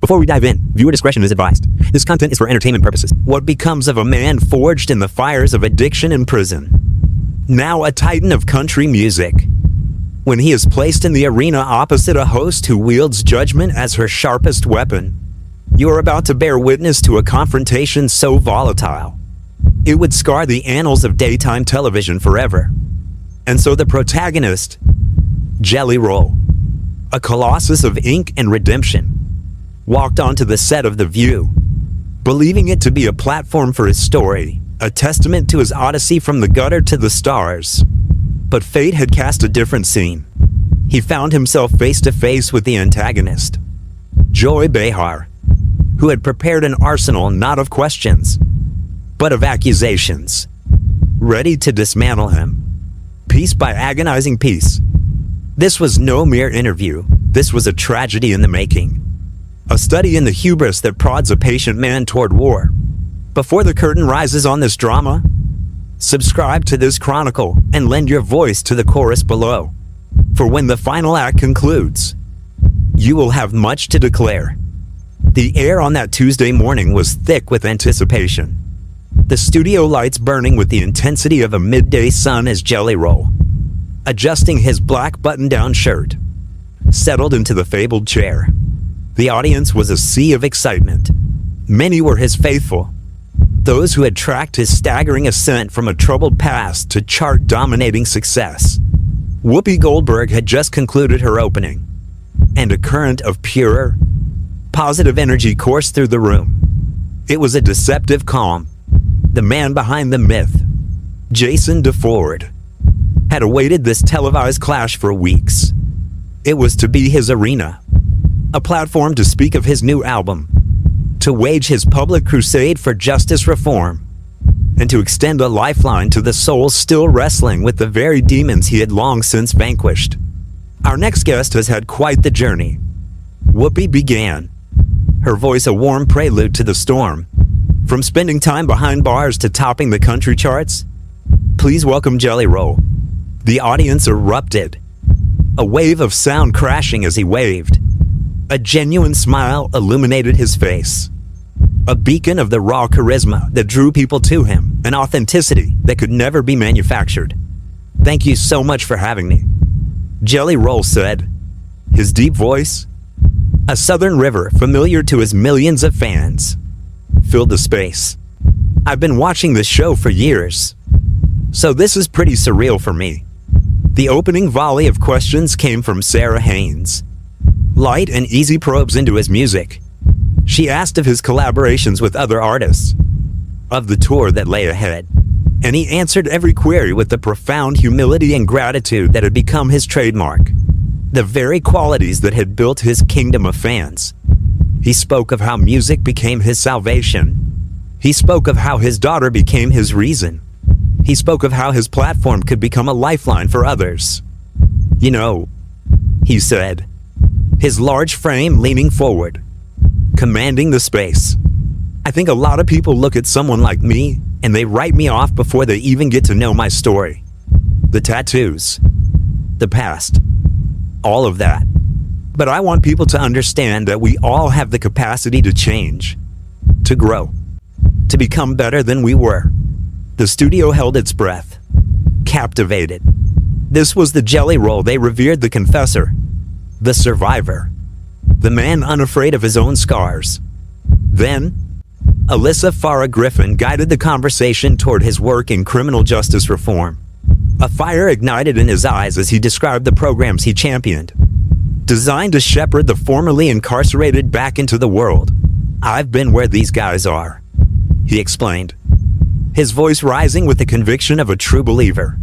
Before we dive in, viewer discretion is advised. This content is for entertainment purposes. What becomes of a man forged in the fires of addiction and prison? Now a titan of country music. When he is placed in the arena opposite a host who wields judgment as her sharpest weapon, you are about to bear witness to a confrontation so volatile, it would scar the annals of daytime television forever. And so the protagonist, Jelly Roll, a colossus of ink and redemption, walked onto the set of The View, believing it to be a platform for his story, a testament to his odyssey from the gutter to the stars. But fate had cast a different scene. He found himself face to face with the antagonist, Joy Behar, who had prepared an arsenal not of questions, but of accusations, ready to dismantle him, piece by agonizing piece. This was no mere interview. This was a tragedy in the making. A study in the hubris that prods a patient man toward war. Before the curtain rises on this drama, subscribe to this chronicle and lend your voice to the chorus below. For when the final act concludes, you will have much to declare. The air on that Tuesday morning was thick with anticipation. The studio lights burning with the intensity of a midday sun as Jelly Roll, adjusting his black button-down shirt, settled into the fabled chair. The audience was a sea of excitement. Many were his faithful, those who had tracked his staggering ascent from a troubled past to chart-dominating success. Whoopi Goldberg had just concluded her opening, and a current of pure, positive energy coursed through the room. It was a deceptive calm. The man behind the myth, Jason DeFord, had awaited this televised clash for weeks. It was to be his arena, a platform to speak of his new album, to wage his public crusade for justice reform, and to extend a lifeline to the souls still wrestling with the very demons he had long since vanquished. Our next guest has had quite the journey. Whoopi began, her voice a warm prelude to the storm. From spending time behind bars to topping the country charts, please welcome Jelly Roll. The audience erupted, a wave of sound crashing as he waved. A genuine smile illuminated his face, a beacon of the raw charisma that drew people to him, an authenticity that could never be manufactured. Thank you so much for having me, Jelly Roll said. His deep voice, a southern river familiar to his millions of fans, filled the space. I've been watching this show for years, so this is pretty surreal for me. The opening volley of questions came from Sarah Haynes, light and easy probes into his music. She asked of his collaborations with other artists, of the tour that lay ahead, and he answered every query with the profound humility and gratitude that had become his trademark, the very qualities that had built his kingdom of fans. He spoke of how music became his salvation. He spoke of how his daughter became his reason. He spoke of how his platform could become a lifeline for others. You know, he said, his large frame leaning forward, commanding the space. I think a lot of people look at someone like me and they write me off before they even get to know my story. The tattoos, the past, all of that. But I want people to understand that we all have the capacity to change, to grow, to become better than we were. The studio held its breath, captivated. This was the Jelly Roll they revered, the confessor, the survivor, the man unafraid of his own scars. Then, Alyssa Farah Griffin guided the conversation toward his work in criminal justice reform. A fire ignited in his eyes as he described the programs he championed, designed to shepherd the formerly incarcerated back into the world. I've been where these guys are, he explained, his voice rising with the conviction of a true believer.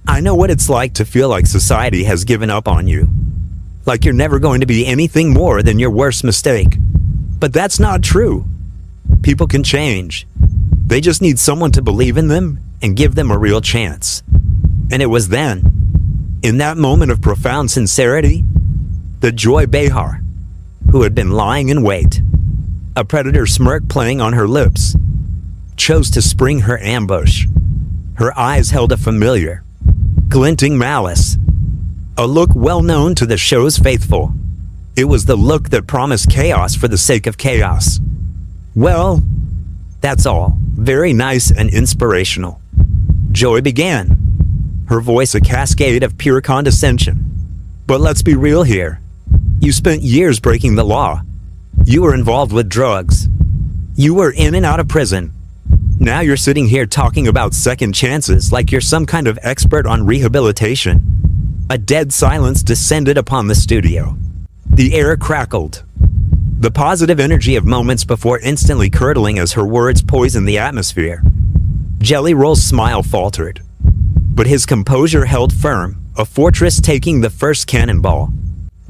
I know what it's like to feel like society has given up on you, like you're never going to be anything more than your worst mistake. But that's not true. People can change. They just need someone to believe in them and give them a real chance. And it was then, in that moment of profound sincerity, that Joy Behar, who had been lying in wait, a predator smirk playing on her lips, chose to spring her ambush. Her eyes held a familiar, glinting malice, a look well known to the show's faithful. It was the look that promised chaos for the sake of chaos. Well, that's all. Very nice and inspirational. Joy began, her voice a cascade of pure condescension. But let's be real here. You spent years breaking the law. You were involved with drugs. You were in and out of prison. Now you're sitting here talking about second chances like you're some kind of expert on rehabilitation. A dead silence descended upon the studio. The air crackled. The positive energy of moments before instantly curdling as her words poisoned the atmosphere. Jelly Roll's smile faltered, but his composure held firm, a fortress taking the first cannonball.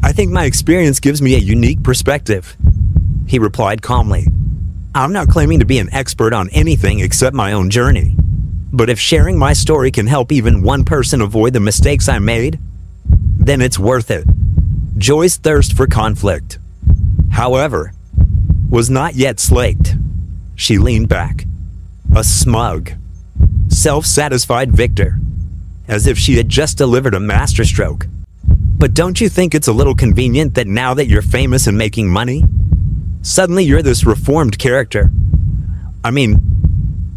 I think my experience gives me a unique perspective, he replied calmly. I'm not claiming to be an expert on anything except my own journey. But if sharing my story can help even one person avoid the mistakes I made, then it's worth it. Joy's thirst for conflict, however, was not yet slaked. She leaned back, a smug, self-satisfied victor, as if she had just delivered a masterstroke. But don't you think it's a little convenient that now that you're famous and making money, suddenly you're this reformed character? I mean,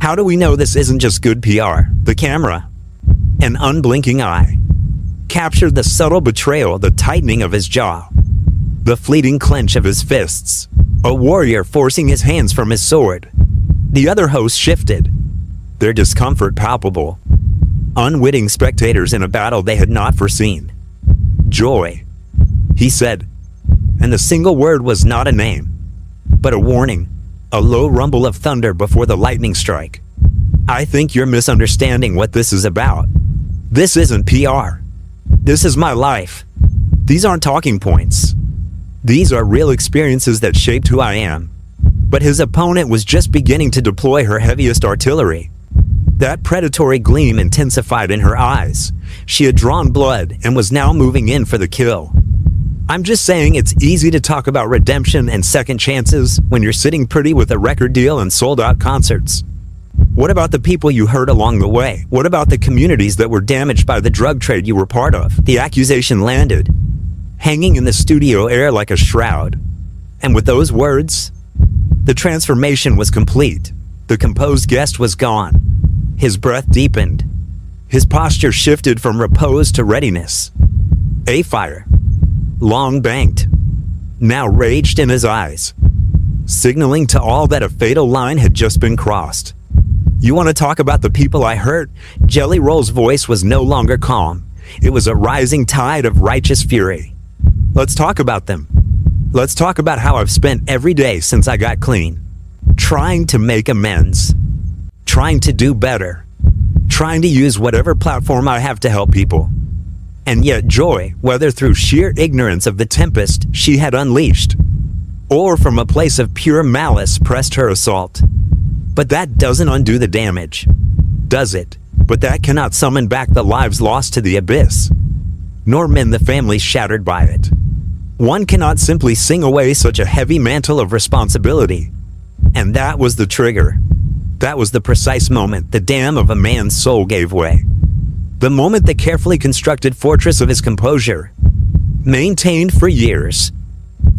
how do we know this isn't just good PR? The camera, an unblinking eye, captured the subtle betrayal, the tightening of his jaw, the fleeting clench of his fists, a warrior forcing his hands from his sword. The other hosts shifted, their discomfort palpable, unwitting spectators in a battle they had not foreseen. Joy, he said, and the single word was not a name, but a warning, a low rumble of thunder before the lightning strike. I think you're misunderstanding what this is about. This isn't PR. This is my life. These aren't talking points. These are real experiences that shaped who I am. But his opponent was just beginning to deploy her heaviest artillery. That predatory gleam intensified in her eyes. She had drawn blood and was now moving in for the kill. I'm just saying it's easy to talk about redemption and second chances when you're sitting pretty with a record deal and sold-out concerts. What about the people you hurt along the way? What about the communities that were damaged by the drug trade you were part of? The accusation landed, hanging in the studio air like a shroud. And with those words, the transformation was complete. The composed guest was gone. His breath deepened. His posture shifted from repose to readiness. A fire, long banked, now raged in his eyes, signaling to all that a fatal line had just been crossed. You want to talk about the people I hurt? Jelly Roll's voice was no longer calm. It was a rising tide of righteous fury. Let's talk about them. Let's talk about how I've spent every day since I got clean, trying to make amends, trying to do better, trying to use whatever platform I have to help people. And yet Joy, whether through sheer ignorance of the tempest she had unleashed, or from a place of pure malice, pressed her assault. But that doesn't undo the damage, does it? But that cannot summon back the lives lost to the abyss, nor mend the families shattered by it. One cannot simply sing away such a heavy mantle of responsibility. And that was the trigger. That was the precise moment the dam of a man's soul gave way. The moment the carefully constructed fortress of his composure, maintained for years,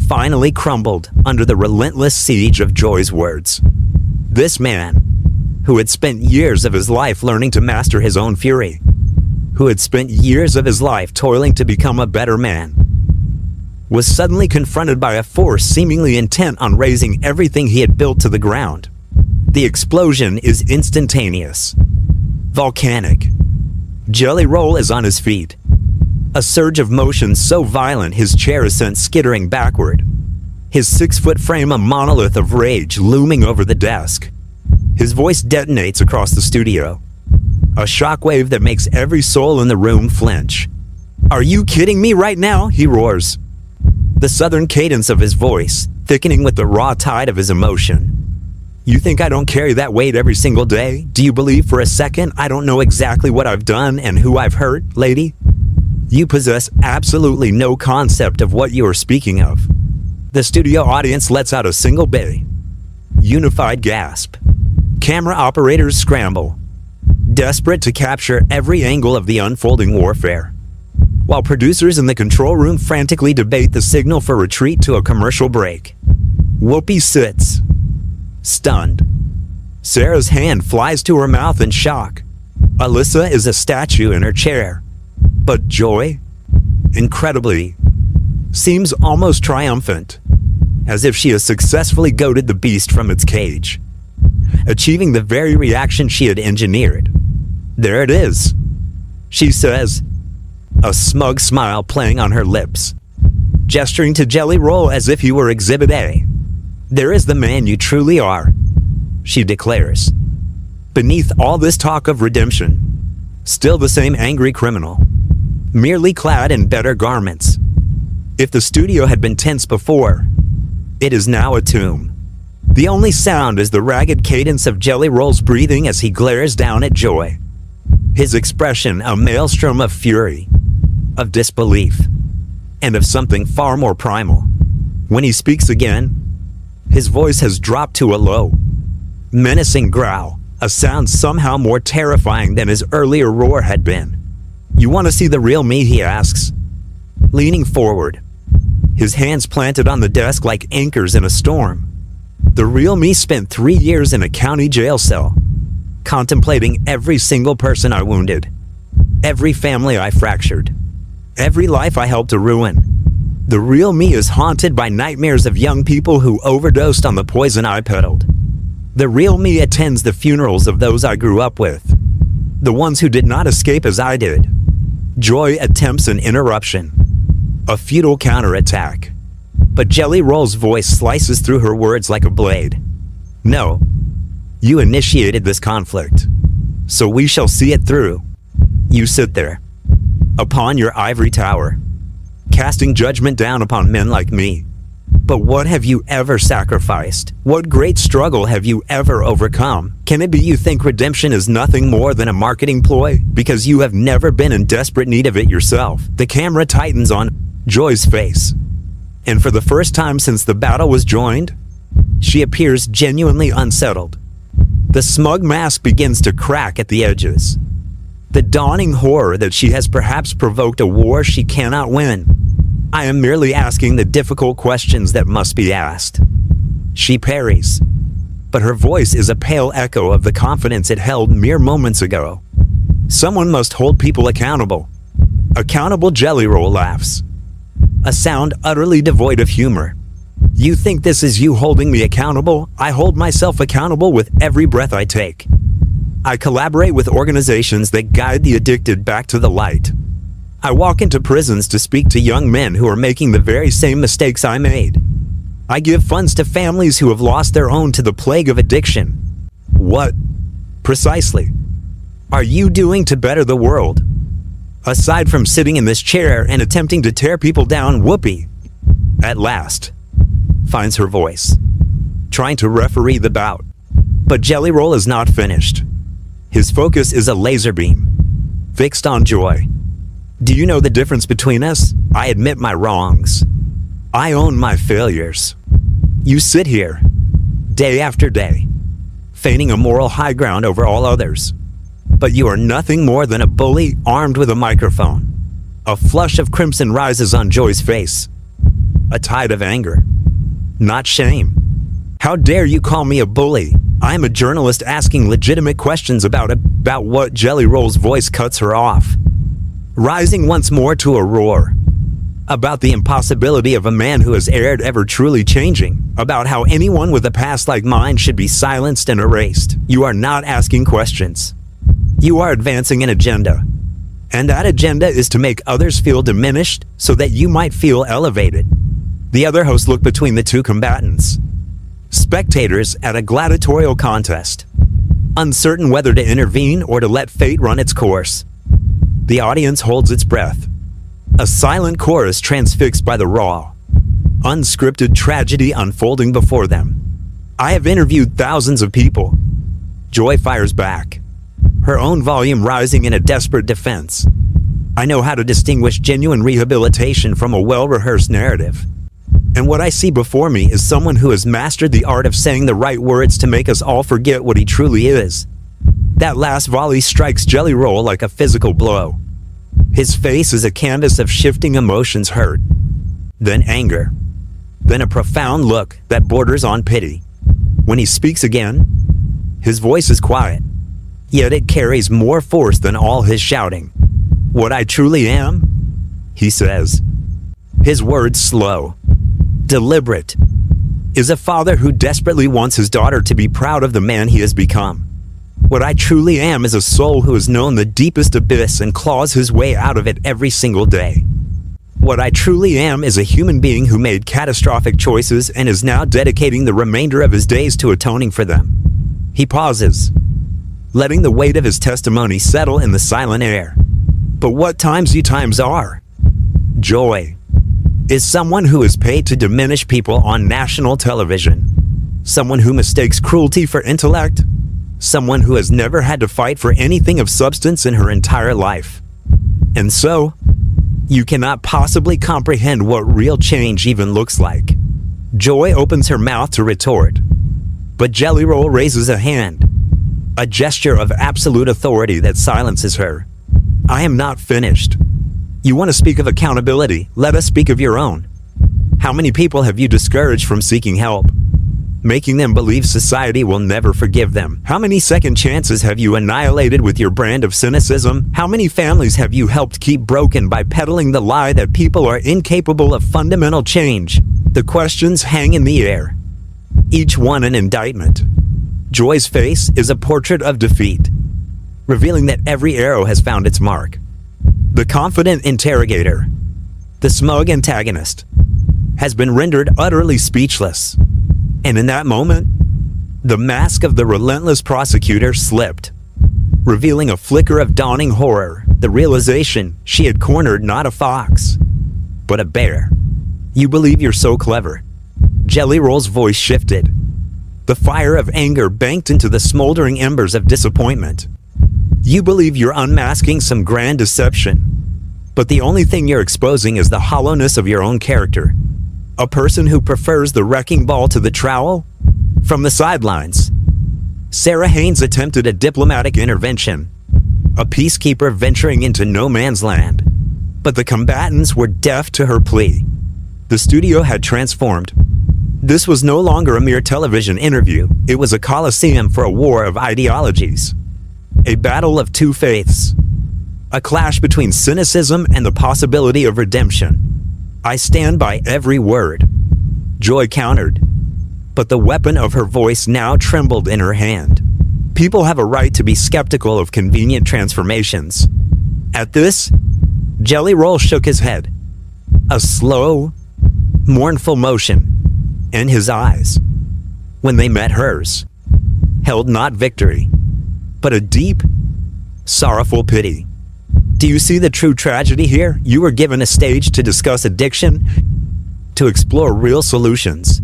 finally crumbled under the relentless siege of Joy's words. This man, who had spent years of his life learning to master his own fury, who had spent years of his life toiling to become a better man, was suddenly confronted by a force seemingly intent on razing everything he had built to the ground. The explosion is instantaneous, volcanic. Jelly Roll is on his feet, a surge of motion so violent his chair is sent skittering backward, his 6-foot frame a monolith of rage looming over the desk. His voice detonates across the studio, a shockwave that makes every soul in the room flinch. Are you kidding me right now? He roars, the southern cadence of his voice thickening with the raw tide of his emotion. You think I don't carry that weight every single day? Do you believe for a second I don't know exactly what I've done and who I've hurt, lady? You possess absolutely no concept of what you are speaking of. The studio audience lets out a single bay, unified gasp. Camera operators scramble, desperate to capture every angle of the unfolding warfare. while producers in the control room frantically debate the signal for retreat to a commercial break. Whoopi sits, stunned. Sarah's hand flies to her mouth in shock. Alyssa is a statue in her chair. But Joy, incredibly, seems almost triumphant, as if she has successfully goaded the beast from its cage, achieving the very reaction she had engineered. There it is, she says, a smug smile playing on her lips, gesturing to Jelly Roll as if he were Exhibit A. There is the man you truly are, she declares. Beneath all this talk of redemption, still the same angry criminal, merely clad in better garments. If the studio had been tense before, it is now a tomb. The only sound is the ragged cadence of Jelly Roll's breathing as he glares down at Joy. His expression a maelstrom of fury, of disbelief, and of something far more primal. When he speaks again, his voice has dropped to a low, menacing growl, a sound somehow more terrifying than his earlier roar had been. You want to see the real me, he asks, leaning forward, his hands planted on the desk like anchors in a storm. The real me spent 3 years in a county jail cell, contemplating every single person I wounded, every family I fractured, every life I helped to ruin. The real me is haunted by nightmares of young people who overdosed on the poison I peddled. The real me attends the funerals of those I grew up with, the ones who did not escape as I did. Joy attempts an interruption, a futile counterattack, but Jelly Roll's voice slices through her words like a blade. No, you initiated this conflict, so we shall see it through. You sit there, upon your ivory tower, casting judgment down upon men like me. But what have you ever sacrificed? What great struggle have you ever overcome? Can it be you think redemption is nothing more than a marketing ploy because you have never been in desperate need of it yourself? The camera tightens on Joy's face, and for the first time since the battle was joined, she appears genuinely unsettled. The smug mask begins to crack at the edges. The dawning horror that she has perhaps provoked a war she cannot win. I am merely asking the difficult questions that must be asked. She parries, but her voice is a pale echo of the confidence it held mere moments ago. Someone must hold people accountable. Accountable, Jelly Roll laughs, a sound utterly devoid of humor. You think this is you holding me accountable? I hold myself accountable with every breath I take. I collaborate with organizations that guide the addicted back to the light. I walk into prisons to speak to young men who are making the very same mistakes I made. I give funds to families who have lost their own to the plague of addiction. What, precisely, are you doing to better the world? Aside from sitting in this chair and attempting to tear people down, Whoopi, at last, finds her voice, trying to referee the bout. But Jelly Roll is not finished. His focus is a laser beam, fixed on Joy. Do you know the difference between us? I admit my wrongs. I own my failures. You sit here, day after day, feigning a moral high ground over all others. But you are nothing more than a bully armed with a microphone. A flush of crimson rises on Joy's face. A tide of anger, not shame. How dare you call me a bully? I'm a journalist asking legitimate questions about what. Jelly Roll's voice cuts her off, rising once more to a roar. About the impossibility of a man who has erred ever truly changing. About how anyone with a past like mine should be silenced and erased. You are not asking questions. You are advancing an agenda. And that agenda is to make others feel diminished so that you might feel elevated. The other hosts look between the two combatants, spectators at a gladiatorial contest, uncertain whether to intervene or to let fate run its course. The audience holds its breath, a silent chorus transfixed by the raw, unscripted tragedy unfolding before them. I have interviewed thousands of people. Joy fires back, her own volume rising in a desperate defense. I know how to distinguish genuine rehabilitation from a well-rehearsed narrative. And what I see before me is someone who has mastered the art of saying the right words to make us all forget what he truly is. That last volley strikes Jelly Roll like a physical blow. His face is a canvas of shifting emotions: hurt, then anger, then a profound look that borders on pity. When he speaks again, his voice is quiet, yet it carries more force than all his shouting. "What I truly am," he says, his words slow, deliberate, is a father who desperately wants his daughter to be proud of the man he has become. What I truly am is a soul who has known the deepest abyss and claws his way out of it every single day. What I truly am is a human being who made catastrophic choices and is now dedicating the remainder of his days to atoning for them. He pauses, letting the weight of his testimony settle in the silent air. But what times you times are? Joy is someone who is paid to diminish people on national television. Someone who mistakes cruelty for intellect. Someone who has never had to fight for anything of substance in her entire life. And so, you cannot possibly comprehend what real change even looks like. Joy opens her mouth to retort, but Jelly Roll raises a hand, a gesture of absolute authority that silences her. "I am not finished. You want to speak of accountability? Let us speak of your own. How many people have you discouraged from seeking help, making them believe society will never forgive them? How many second chances have you annihilated with your brand of cynicism? How many families have you helped keep broken by peddling the lie that people are incapable of fundamental change?" The questions hang in the air, each one an indictment. Joy's face is a portrait of defeat, revealing that every arrow has found its mark. The confident interrogator, the smug antagonist, has been rendered utterly speechless. And in that moment, the mask of the relentless prosecutor slipped, revealing a flicker of dawning horror, the realization she had cornered not a fox, but a bear. "You believe you're so clever." Jelly Roll's voice shifted. The fire of anger banked into the smoldering embers of disappointment. "You believe you're unmasking some grand deception, but the only thing you're exposing is the hollowness of your own character. A person who prefers the wrecking ball to the trowel?" From the sidelines, Sarah Haynes attempted a diplomatic intervention, a peacekeeper venturing into no man's land. But the combatants were deaf to her plea. The studio had transformed. This was no longer a mere television interview. It was a coliseum for a war of ideologies, a battle of two faiths, a clash between cynicism and the possibility of redemption. "I stand by every word," Joy countered, but the weapon of her voice now trembled in her hand. People have a right to be skeptical of convenient transformations. At this, Jelly Roll shook his head, a slow, mournful motion, and his eyes, when they met hers, held not victory, but a deep, sorrowful pity. "Do you see the true tragedy here? You were given a stage to discuss addiction, to explore real solutions,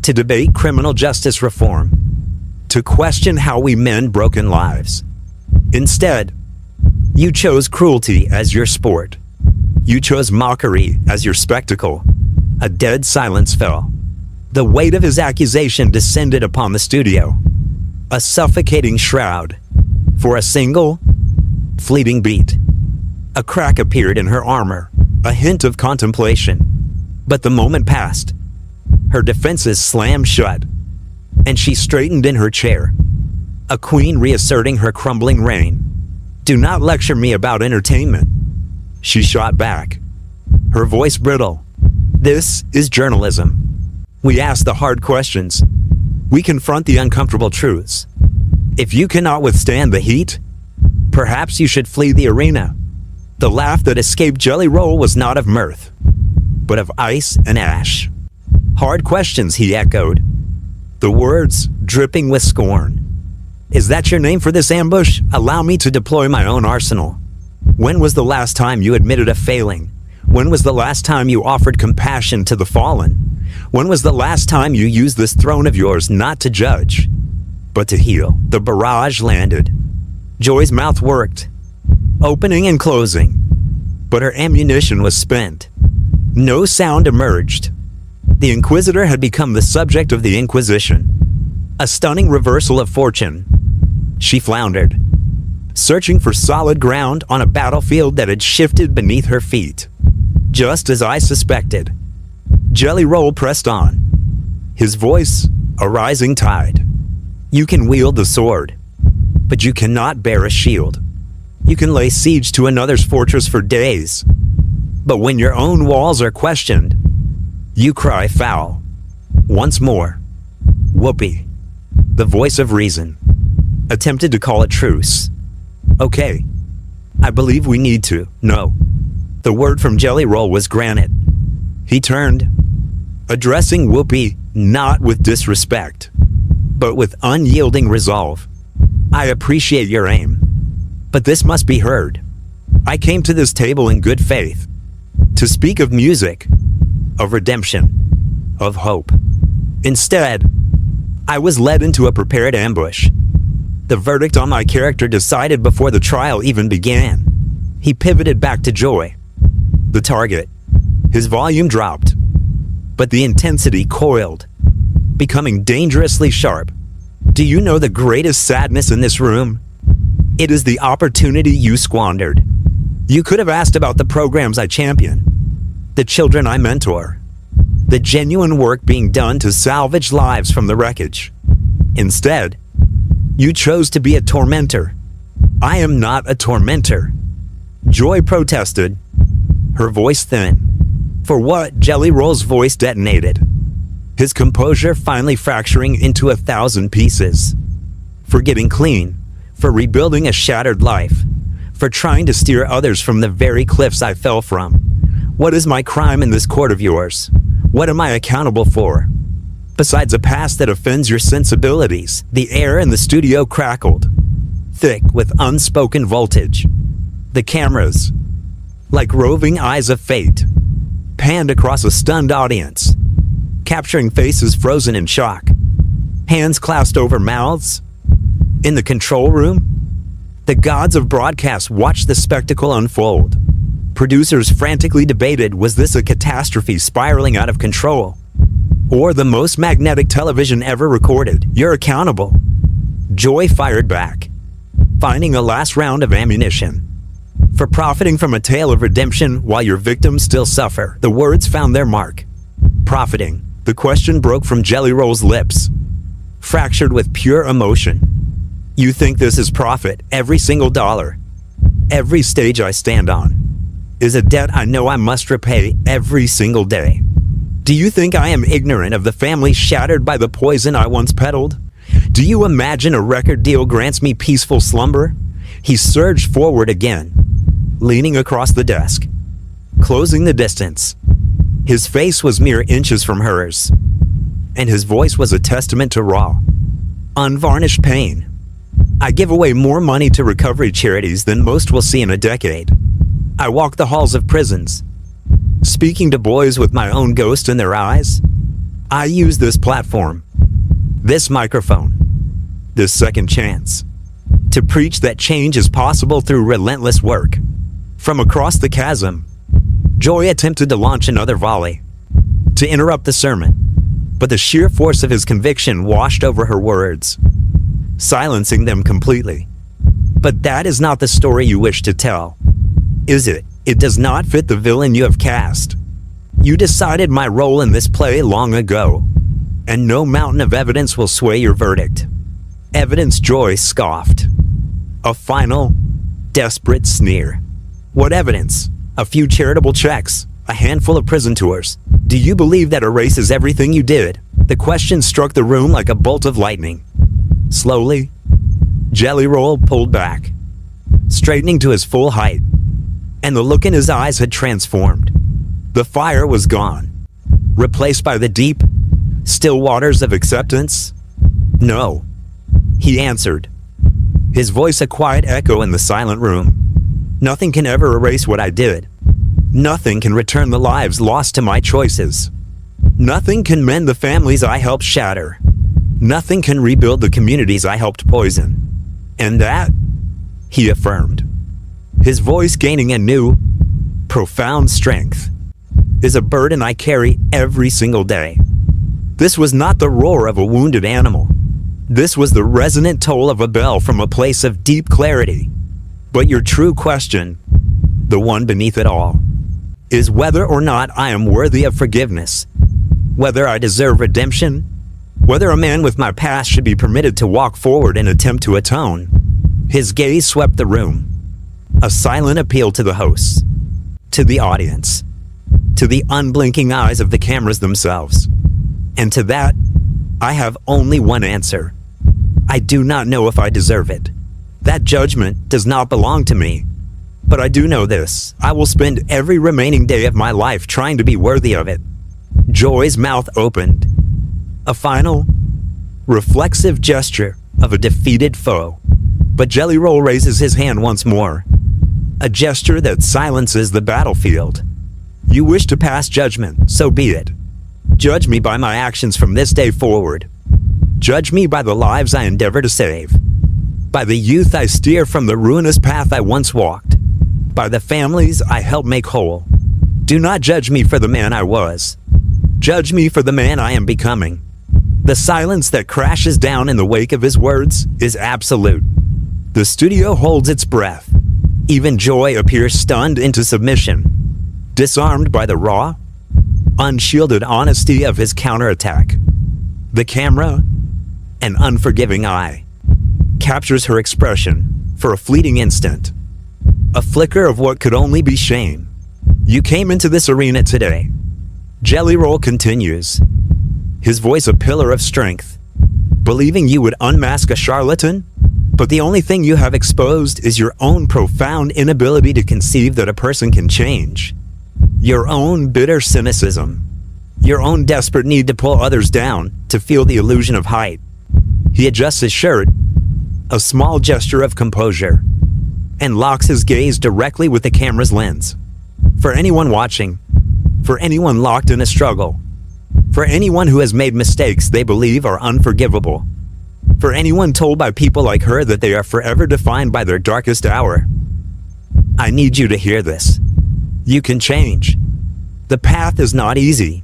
to debate criminal justice reform, to question how we mend broken lives. Instead, you chose cruelty as your sport. You chose mockery as your spectacle." A dead silence fell. The weight of his accusation descended upon the studio, a suffocating shroud. For a single, fleeting beat, a crack appeared in her armor, a hint of contemplation. But the moment passed. Her defenses slammed shut, and she straightened in her chair, a queen reasserting her crumbling reign. "Do not lecture me about entertainment," she shot back, her voice brittle. "This is journalism. We ask the hard questions. We confront the uncomfortable truths. If you cannot withstand the heat, perhaps you should flee the arena." The laugh that escaped Jelly Roll was not of mirth, but of ice and ash. "Hard questions," he echoed, the words dripping with scorn. "Is that your name for this ambush? Allow me to deploy my own arsenal. When was the last time you admitted a failing? When was the last time you offered compassion to the fallen? When was the last time you used this throne of yours not to judge, but to heal?" The barrage landed. Joy's mouth worked, opening and closing, but her ammunition was spent. No sound emerged. The Inquisitor had become the subject of the Inquisition. A stunning reversal of fortune. She floundered, searching for solid ground on a battlefield that had shifted beneath her feet. Just as I suspected, Jelly Roll pressed on, his voice a rising tide. You can wield the sword, but you cannot bear a shield. You can lay siege to another's fortress for days, but when your own walls are questioned, you cry foul. Once more, Whoopi, the voice of reason, attempted to call a truce. Okay, I believe we need to. No. The word from Jelly Roll was granted. He turned, addressing Whoopi not with disrespect, but with unyielding resolve. I appreciate your aim, but this must be heard. I came to this table in good faith, to speak of music, of redemption, of hope. Instead, I was led into a prepared ambush. The verdict on my character decided before the trial even began. He pivoted back to Joy, the target. His volume dropped, but the intensity coiled, becoming dangerously sharp. Do you know the greatest sadness in this room? It is the opportunity you squandered. You could have asked about the programs I champion, the children I mentor, the genuine work being done to salvage lives from the wreckage. Instead, you chose to be a tormentor. I am not a tormentor. Joy protested, her voice thin. For what? Jelly Roll's voice detonated, his composure finally fracturing into 1,000 pieces. For getting clean, for rebuilding a shattered life, for trying to steer others from the very cliffs I fell from. What is my crime in this court of yours? What am I accountable for? Besides a past that offends your sensibilities, the air in the studio crackled, thick with unspoken voltage. The cameras, like roving eyes of fate, panned across a stunned audience, capturing faces frozen in shock, hands clasped over mouths. In the control room, the gods of broadcast watched the spectacle unfold. Producers frantically debated, was this a catastrophe spiraling out of control, or the most magnetic television ever recorded? You're accountable. Joy fired back, finding a last round of ammunition. For profiting from a tale of redemption while your victims still suffer. The words found their mark. Profiting. The question broke from Jelly Roll's lips, fractured with pure emotion. You think this is profit? Every single dollar, every stage I stand on, is a debt I know I must repay every single day. Do you think I am ignorant of the family shattered by the poison I once peddled? Do you imagine a record deal grants me peaceful slumber? He surged forward again, leaning across the desk, closing the distance. His face was mere inches from hers, and his voice was a testament to raw, unvarnished pain. I give away more money to recovery charities than most will see in a decade. I walk the halls of prisons, speaking to boys with my own ghost in their eyes. I use this platform, this microphone, this second chance, to preach that change is possible through relentless work. From across the chasm, Joy attempted to launch another volley, to interrupt the sermon, but the sheer force of his conviction washed over her words, silencing them completely. But that is not the story you wish to tell, is it? It does not fit the villain you have cast. You decided my role in this play long ago, and no mountain of evidence will sway your verdict. Evidence, Joy scoffed. A final, desperate sneer. What evidence? A few charitable checks, a handful of prison tours. Do you believe that erases everything you did? The question struck the room like a bolt of lightning. Slowly, Jelly Roll pulled back, straightening to his full height, and the look in his eyes had transformed. The fire was gone, replaced by the deep, still waters of acceptance. No, he answered, his voice a quiet echo in the silent room. Nothing can ever erase what I did. Nothing can return the lives lost to my choices. Nothing can mend the families I helped shatter. Nothing can rebuild the communities I helped poison. And that, he affirmed, his voice gaining a new, profound strength, is a burden I carry every single day. This was not the roar of a wounded animal. This was the resonant toll of a bell from a place of deep clarity. But your true question, the one beneath it all, is whether or not I am worthy of forgiveness, whether I deserve redemption, whether a man with my past should be permitted to walk forward and attempt to atone. His gaze swept the room, a silent appeal to the hosts, to the audience, to the unblinking eyes of the cameras themselves. And to that, I have only one answer. I do not know if I deserve it. That judgment does not belong to me. But I do know this: I will spend every remaining day of my life trying to be worthy of it. Joy's mouth opened. A final, reflexive gesture of a defeated foe. But Jelly Roll raises his hand once more. A gesture that silences the battlefield. You wish to pass judgment, so be it. Judge me by my actions from this day forward. Judge me by the lives I endeavor to save. By the youth I steer from the ruinous path I once walked. By the families I helped make whole. Do not judge me for the man I was. Judge me for the man I am becoming. The silence that crashes down in the wake of his words is absolute. The studio holds its breath. Even Joy appears stunned into submission, disarmed by the raw, unshielded honesty of his counterattack. The camera, an unforgiving eye, captures her expression for a fleeting instant. A flicker of what could only be shame. You came into this arena today. Jelly Roll continues, his voice a pillar of strength, believing you would unmask a charlatan, but the only thing you have exposed is your own profound inability to conceive that a person can change. Your own bitter cynicism. Your own desperate need to pull others down to feel the illusion of height. He adjusts his shirt, a small gesture of composure, and locks his gaze directly with the camera's lens. For anyone watching, for anyone locked in a struggle, for anyone who has made mistakes they believe are unforgivable, for anyone told by people like her that they are forever defined by their darkest hour, I need you to hear this. You can change. The path is not easy,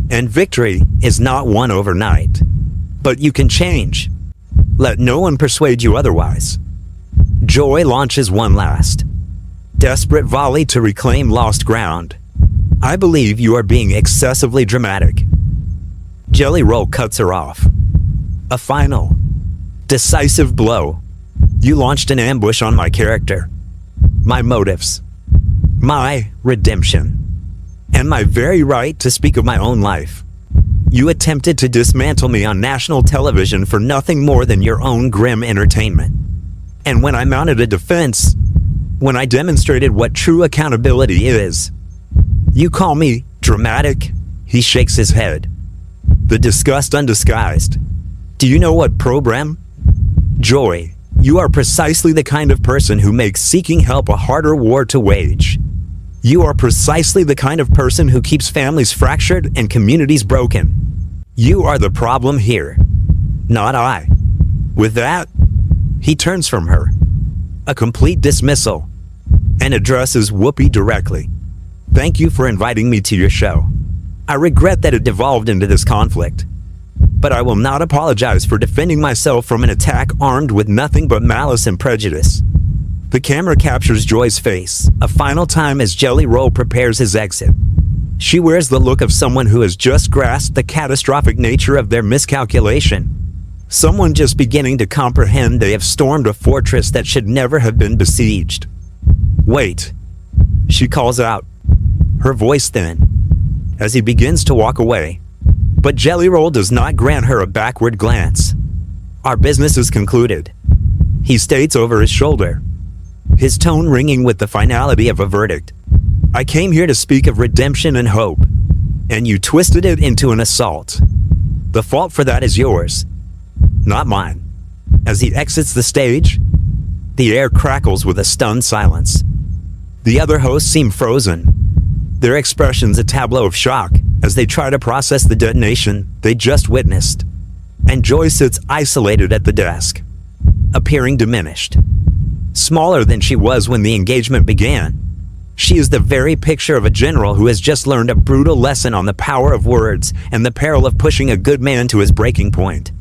and victory is not won overnight. But you can change. Let no one persuade you otherwise. Joy launches one last, desperate volley to reclaim lost ground. I believe you are being excessively dramatic. Jelly Roll cuts her off. A final, decisive blow. You launched an ambush on my character, my motives, my redemption, and my very right to speak of my own life. You attempted to dismantle me on national television for nothing more than your own grim entertainment. And when I mounted a defense, when I demonstrated what true accountability is, you call me dramatic? He shakes his head. The disgust undisguised. Do you know what program? Joy, you are precisely the kind of person who makes seeking help a harder war to wage. You are precisely the kind of person who keeps families fractured and communities broken. You are the problem here, not I. With that, he turns from her, a complete dismissal, and addresses Whoopi directly. Thank you for inviting me to your show. I regret that it devolved into this conflict, but I will not apologize for defending myself from an attack armed with nothing but malice and prejudice. The camera captures Joy's face a final time as Jelly Roll prepares his exit. She wears the look of someone who has just grasped the catastrophic nature of their miscalculation. Someone just beginning to comprehend they have stormed a fortress that should never have been besieged. Wait, she calls out, her voice thin, as he begins to walk away. But Jelly Roll does not grant her a backward glance. Our business is concluded, he states over his shoulder, his tone ringing with the finality of a verdict. I came here to speak of redemption and hope, and you twisted it into an assault. The fault for that is yours, not mine. As he exits the stage, the air crackles with a stunned silence. The other hosts seem frozen, their expressions a tableau of shock as they try to process the detonation they just witnessed. And Joy sits isolated at the desk, appearing diminished, smaller than she was when the engagement began. She is the very picture of a general who has just learned a brutal lesson on the power of words and the peril of pushing a good man to his breaking point.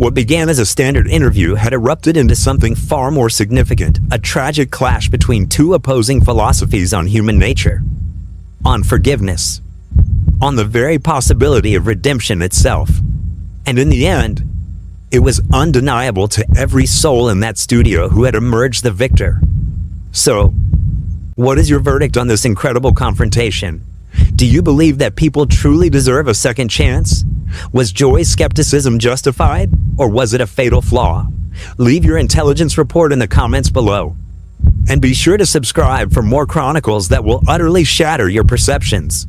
What began as a standard interview had erupted into something far more significant, a tragic clash between two opposing philosophies on human nature, on forgiveness, on the very possibility of redemption itself. And in the end, it was undeniable to every soul in that studio who had emerged the victor. So, what is your verdict on this incredible confrontation? Do you believe that people truly deserve a second chance? Was Joy's skepticism justified, or was it a fatal flaw? Leave your intelligence report in the comments below. And be sure to subscribe for more chronicles that will utterly shatter your perceptions.